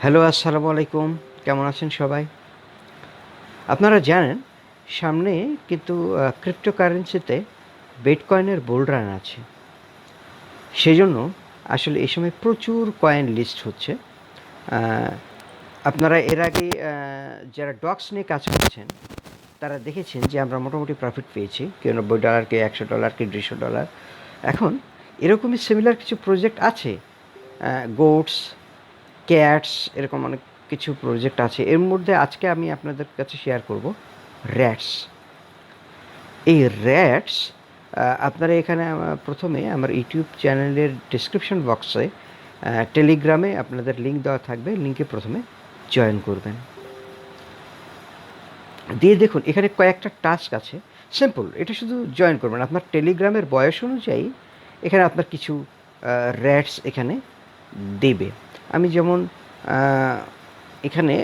Hello, আসসালামু আলাইকুম। কেমন আছেন সবাই? আপনারা জানেন সামনে কিন্তু ক্রিপ্টোকারেন্সিতে বিটকয়েনের বুল রান আছে। সেজন্য আসলে এই সময় প্রচুর কয়েন লিস্ট হচ্ছে। আ আপনারা এর আগে যারা ডক্স নিয়ে কাজ করছেন, তারা দেখেছেন যে আমরা মোটামুটি প্রফিট পেয়েছি। কেউ $90, কেউ $100, কেউ $150। এখন এরকমই সিমিলার কিছু প্রজেক্ট আছে। গোটস, ক্যাটস এরকম অনেক কিছু প্রজেক্ট আছে। এর মধ্যে আজকে আমি আপনাদের কাছে শেয়ার করব র‍্যাটস। এই র‍্যাটস আপনারা এখানে প্রথমে আমার ইউটিউব চ্যানেলের ডেসক্রিপশন বক্সে টেলিগ্রামে আপনাদের লিঙ্ক দেওয়া থাকবে। লিঙ্কে প্রথমে জয়েন করবেন। দিয়ে দেখুন এখানে কয়েকটা টাস্ক আছে। সিম্পল, এটা শুধু জয়েন করবেন। আপনার টেলিগ্রামের বয়স অনুযায়ী এখানে আপনার কিছু র‍্যাটস এখানে দেবে। আমি যেমন এখানে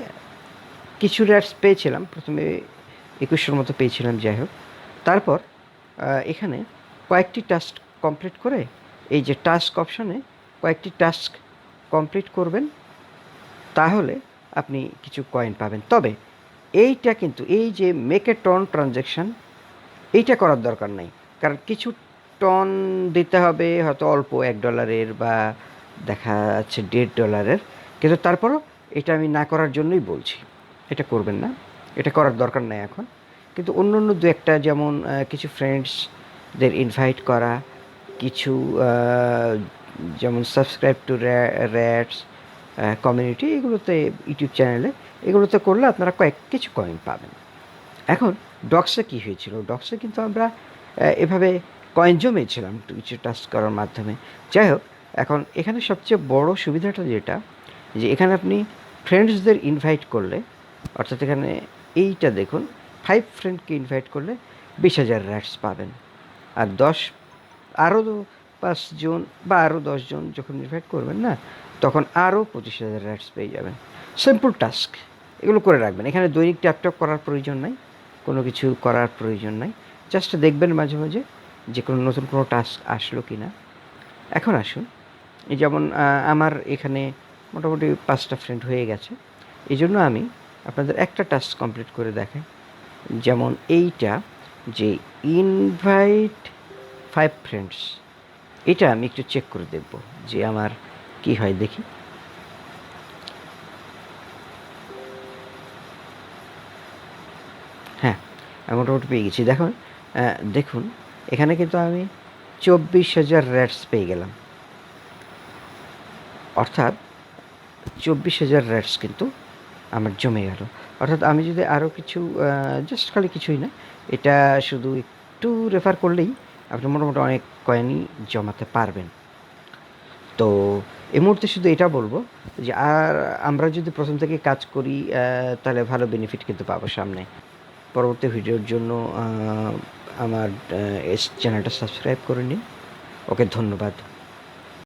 কিছু র‍্যাটস পেয়েছিলাম। প্রথমে ২১০০ মতো পেয়েছিলাম, যাই হোক। তারপর এখানে কয়েকটি টাস্ক কমপ্লিট করে এই যে টাস্ক অপশনে কয়েকটি টাস্ক কমপ্লিট করবেন, তাহলে আপনি কিছু কয়েন পাবেন। তবে এইটা কিন্তু এই যে মেক এ টন ট্রানজ্যাকশান, এইটা করার দরকার নাই। কারণ কিছু টন দিতে হবে, হয়তো অল্প $1 বা দেখা যাচ্ছে $1.50, কিন্তু তারপরও এটা আমি না করার জন্যই বলছি। এটা করবেন না, এটা করার দরকার নাই এখন। কিন্তু অন্য অন্য দু একটা, যেমন কিছু ফ্রেন্ডসদের ইনভাইট করা, কিছু যেমন সাবস্ক্রাইব টু র‍্যাটস কমিউনিটি, এগুলোতে ইউটিউব চ্যানেলে এগুলোতে করলে আপনারা কিছু কয়েন পাবেন। এখন ডক্সে কী হয়েছিল? ডক্সে কিন্তু আমরা এভাবে কয়েন জমিয়েছিলাম কিছু টাস্ক করার মাধ্যমে। যাই হোক, এখন এখানে সবচেয়ে বড় সুবিধাটা যেটা, যে এখানে আপনি ফ্রেন্ডসদের ইনভাইট করলে, অর্থাৎ এখানে এইটা দেখুন, 5 ফ্রেন্ডকে ইনভাইট করলে 20,000 র‍্যাটস পাবেন। আর আরও 5 জন বা আরও 10 জন যখন ইনভাইট করবেন না, তখন আরও 25,000 র‍্যাটস পেয়ে যাবেন। সিম্পল টাস্ক, এগুলো করে রাখবেন। এখানে দৈনিক ট্যাপ করার প্রয়োজন নাই, কোনো কিছু করার প্রয়োজন নাই। জাস্ট দেখবেন মাঝে মাঝে যে কোনো নতুন কোনো টাস্ক আসলো কি না। এখন আসুন, এই যেমন আমার এখানে মোটামুটি 5টা ফ্রেন্ড হয়ে গেছে। এই জন্য আমি আপনাদের একটা টাস্ক কমপ্লিট করে দেখাই। যেমন এইটা, যে ইনভাইট 5 ফ্রেন্ডস, এটা আমি একটু চেক করে দেখব যে আমার কি হয়, দেখি। হ্যাঁ, আমি মোটামুটি পেয়ে গেছি। দেখুন এখানে কিন্তু আমি 24,000 র‍্যাটস পেয়ে গেলাম। অর্থাৎ 24,000 র‍্যাটস কিন্তু আমার জমে গেল। অর্থাৎ আমি যদি আরও কিছু জাস্ট খালি কিছুই না, এটা শুধু একটু রেফার করলেই আপনি মোটামুটি অনেক কয়েনই জমাতে পারবেন। তো এই মুহূর্তে শুধু এটা বলবো যে আমরা যদি প্রথম থেকে কাজ করি, তাহলে ভালো বেনিফিট কিন্তু পাবো সামনে। পরবর্তী ভিডিওর জন্য আমার চ্যানেলটা সাবস্ক্রাইব করে নিন। ওকে, ধন্যবাদ।